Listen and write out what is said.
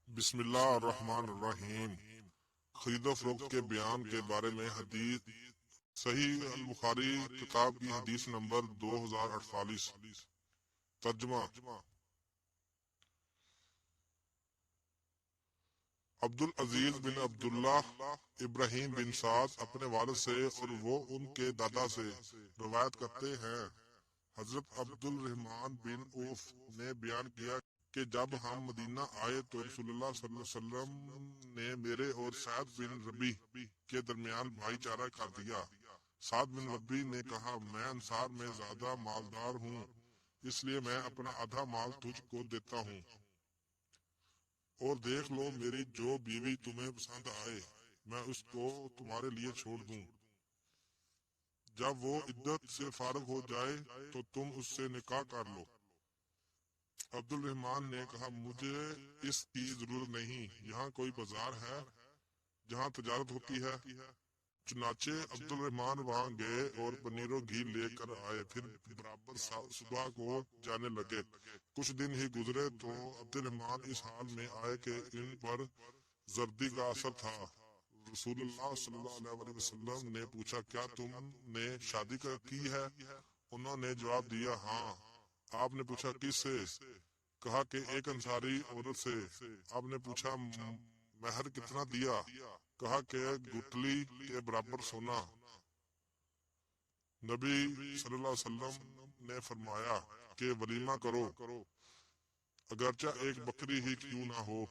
بسم اللہ الرحمن الرحیم۔ خرید و فروخت کے بیان کے بارے میں حدیث صحیح البخاری کتاب کی حدیث نمبر 2048۔ ترجمہ: عبدالعزیز بن عبداللہ ابراہیم بن سعد اپنے والد سے اور وہ ان کے دادا سے روایت کرتے ہیں۔ حضرت عبد الرحمن بن عوف نے بیان کیا کہ جب ہم مدینہ آئے تو رسول اللہ صلی اللہ علیہ وسلم نے میرے اور سعد بن ربی کے درمیان بھائی چارہ کر دیا۔ سعد بن ربی نے کہا، میں انصار میں زیادہ مالدار ہوں، اس لیے میں اپنا آدھا مال تجھ کو دیتا ہوں، اور دیکھ لو میری جو بیوی تمہیں پسند آئے میں اس کو تمہارے لیے چھوڑ دوں۔ جب وہ عدت سے فارغ ہو جائے تو تم اس سے نکاح کر لو۔ عبد الرحمن نے کہا، مجھے اس کی ضرورت نہیں، یہاں کوئی بازار ہے جہاں تجارت ہوتی ہے؟ چنانچہ عبد الرحمن وہاں گئے اور پنیر و گھی لے کر آئے، پھر برابر صبح کو جانے لگے۔ کچھ دن ہی گزرے تو عبد الرحمن اس حال میں آئے کہ ان پر زردی کا اثر تھا۔ رسول اللہ صلی اللہ علیہ وسلم نے پوچھا، کیا تم نے شادی کی ہے؟ انہوں نے جواب دیا، ہاں۔ آپ نے پوچھا، کس سے؟ کہا کہ ایک انصاری عورت سے۔ آپ نے پوچھا، مہر کتنا دیا؟ کہا کہ گٹھلی کے برابر سونا۔ نبی صلی اللہ علیہ وسلم نے فرمایا کہ ولیمہ کرو، اگرچہ ایک بکری ہی کیوں نہ ہو۔